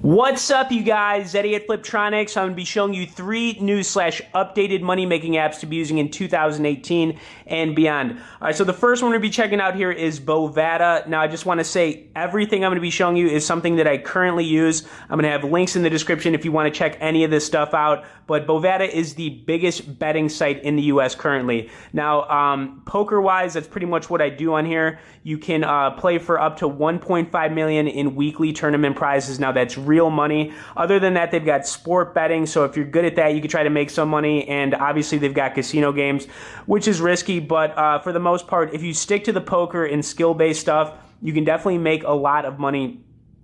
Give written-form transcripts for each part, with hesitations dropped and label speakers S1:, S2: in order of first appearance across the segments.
S1: What's up, you guys? Eddie at Fliptroniks. I'm going to be showing you 3 new / updated money-making apps to be using in 2018 and beyond. All right, so the first one we're going to be checking out here is Bovada. Now, I just want to say everything I'm going to be showing you is something that I currently use. I'm going to have links in the description if you want to check any of this stuff out. But Bovada is the biggest betting site in the U.S. currently. Now, poker-wise, that's pretty much what I do on here. You can play for up to $1.5 million in weekly tournament prizes. Now, that's real money. Other than that, they've got sport betting, so if you're good at that, you can try to make some money, and obviously they've got casino games, which is risky, but for the most part, if you stick to the poker and skill-based stuff, you can definitely make a lot of money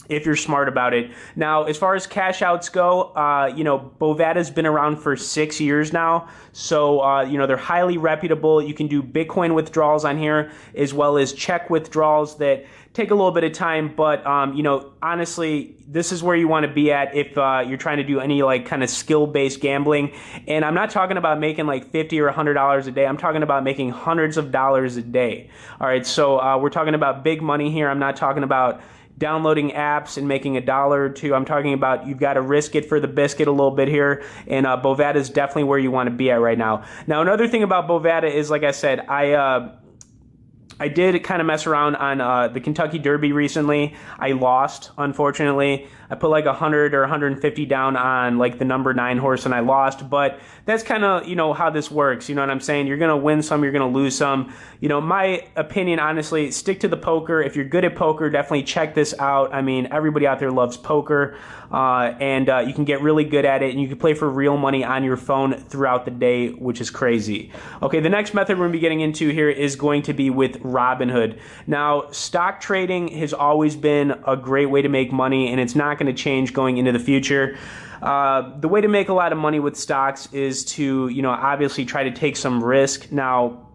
S1: if you're smart about it. Now, as far as cash outs go, Bovada's been around for 6 years now, so, they're highly reputable. You can do Bitcoin withdrawals on here, as well as check withdrawals that take a little bit of time, but, honestly, this is where you want to be at if you're trying to do any, kind of skill-based gambling. And I'm not talking about making, $50 or $100 a day. I'm talking about making hundreds of dollars a day. All right, so we're talking about big money here. I'm not talking about downloading apps and making $1 or $2. I'm talking about you've got to risk it for the biscuit a little bit here, and Bovada is definitely where you want to be at right now. Now, another thing about Bovada is, like I said, I did kind of mess around on the Kentucky Derby recently. I lost, unfortunately. I put $100 or $150 down on the number 9 horse, and I lost. But that's kind of, how this works. You know what I'm saying? You're going to win some, you're going to lose some. My opinion, honestly, stick to the poker. If you're good at poker, definitely check this out. I mean, everybody out there loves poker, and you can get really good at it, and you can play for real money on your phone throughout the day, which is crazy. Okay, the next method we're going to be getting into here is going to be with Robinhood. Now, stock trading has always been a great way to make money, and it's not going to change going into the future. The way to make a lot of money with stocks is to, obviously try to take some risk. Now,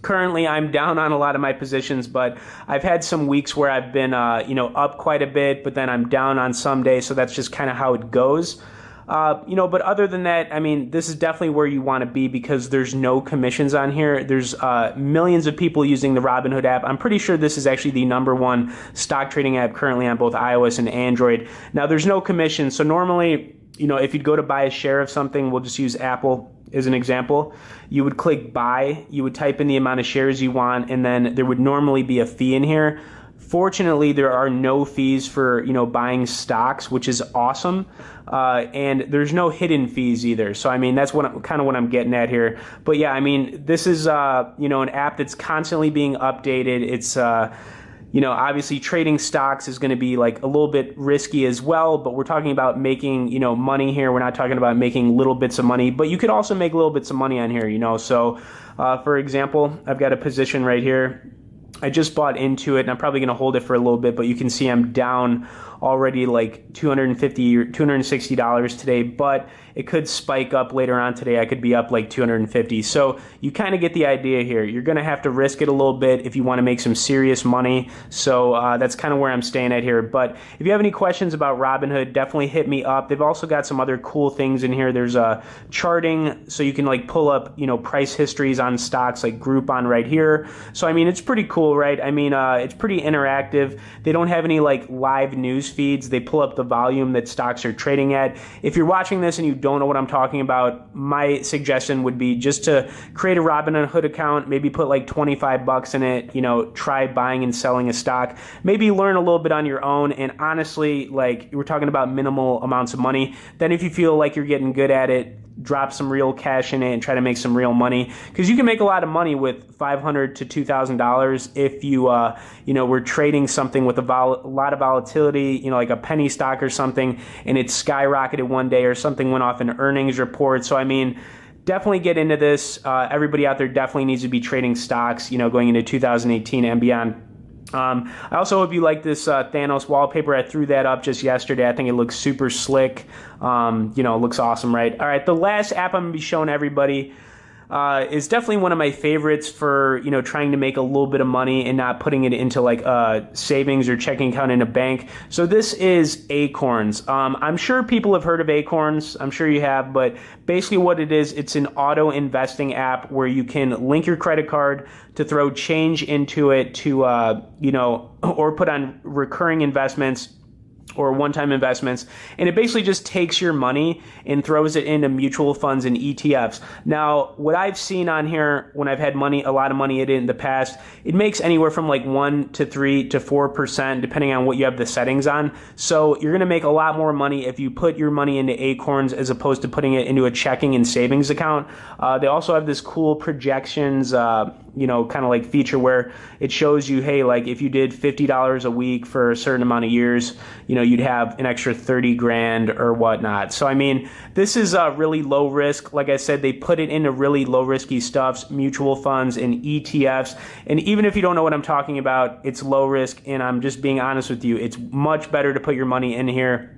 S1: currently, I'm down on a lot of my positions, but I've had some weeks where I've been, up quite a bit, but then I'm down on some days, so that's just kind of how it goes. But other than that, I mean, this is definitely where you want to be because there's no commissions on here. There's millions of people using the Robinhood app. I'm pretty sure this is actually the #1 stock trading app currently on both iOS and Android. Now, there's no commission, so normally, if you'd go to buy a share of something, we'll just use Apple as an example, you would click buy, you would type in the amount of shares you want, and then there would normally be a fee in here. Fortunately, there are no fees for, buying stocks, which is awesome. And there's no hidden fees either. So, I mean, that's what I'm getting at here. But yeah, I mean, this is, an app that's constantly being updated. It's, obviously trading stocks is going to be a little bit risky as well, but we're talking about making, money here. We're not talking about making little bits of money, but you could also make little bits of money on here, So, for example, I've got a position right here. I just bought into it, and I'm probably going to hold it for a little bit, but you can see I'm down already $250 or $260 today, but it could spike up later on today. I could be up $250. So you kind of get the idea here. You're going to have to risk it a little bit if you want to make some serious money. So that's kind of where I'm staying at here. But if you have any questions about Robinhood, definitely hit me up. They've also got some other cool things in here. There's charting, so you can pull up, price histories on stocks like Groupon right here. So, I mean, it's pretty cool, right? I mean, it's pretty interactive. They don't have any live news feeds. They pull up the volume that stocks are trading at. If you're watching this and you don't know what I'm talking about, my suggestion would be just to create a Robinhood account, maybe put $25 in it, try buying and selling a stock, maybe learn a little bit on your own, and honestly, we're talking about minimal amounts of money. Then if you feel like you're getting good at it, drop some real cash in it and try to make some real money, because you can make a lot of money with $500 to $2,000 if you were trading something with a lot of volatility, like a penny stock or something, and it skyrocketed one day or something went off an earnings report. So I mean, definitely get into this. Everybody out there definitely needs to be trading stocks, going into 2018 and beyond. I also hope you like this Thanos wallpaper. I threw that up just yesterday. I think it looks super slick. It looks awesome, right? All right, the last app I'm going to be showing everybody is definitely one of my favorites for, trying to make a little bit of money and not putting it into savings or checking account in a bank. So this is Acorns. I'm sure people have heard of Acorns. I'm sure you have, but basically what it is, it's an auto investing app where you can link your credit card to throw change into it to, or put on recurring investments, or one-time investments, and it basically just takes your money and throws it into mutual funds and ETFs. Now, what I've seen on here when I've had a lot of money in the past, it makes anywhere from like 1 to 3 to 4%, depending on what you have the settings on. So you're going to make a lot more money if you put your money into Acorns as opposed to putting it into a checking and savings account. They also have this cool projections, kind of like feature where it shows you, hey, like if you did $50 a week for a certain amount of years, you'd have an extra 30 grand or whatnot. So, I mean, this is really low risk. Like I said, they put it into really low risky stuffs, mutual funds and ETFs. And even if you don't know what I'm talking about, it's low risk. And I'm just being honest with you. It's much better to put your money in here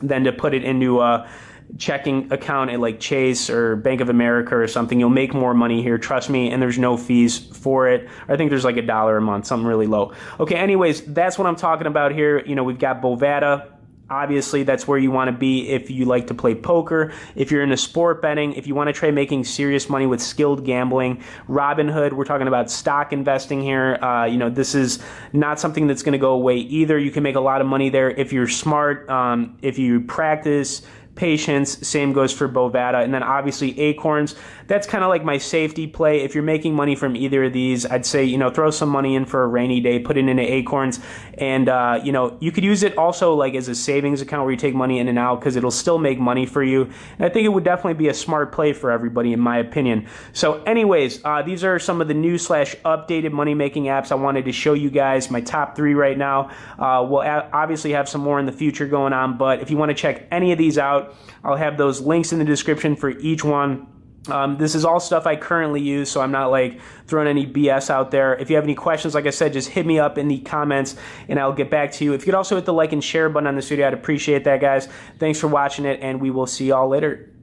S1: than to put it into a checking account at like Chase or Bank of America or something. You'll make more money here, trust me, and there's no fees for it. I think there's like $1 a month, something really low. Okay, anyways, that's what I'm talking about here. We've got Bovada. Obviously, that's where you want to be if you like to play poker, if you're into sport betting, if you want to try making serious money with skilled gambling. Robinhood, we're talking about stock investing here. This is not something that's going to go away either. You can make a lot of money there if you're smart, if you practice patience. Same goes for Bovada. And then obviously Acorns, that's kind of like my safety play. If you're making money from either of these, I'd say, throw some money in for a rainy day, put it into Acorns. And, you could use it also like as a savings account where you take money in and out because it'll still make money for you. And I think it would definitely be a smart play for everybody, in my opinion. So anyways, these are some of the new / updated money-making apps I wanted to show you guys, my top 3 right now. We'll obviously have some more in the future going on, but if you want to check any of these out, I'll have those links in the description for each one. This is all stuff I currently use, so I'm not like throwing any BS out there. If you have any questions, like I said, just hit me up in the comments and I'll get back to you. If you could also hit the like and share button on this video, I'd appreciate that, guys. Thanks for watching it, and we will see y'all later.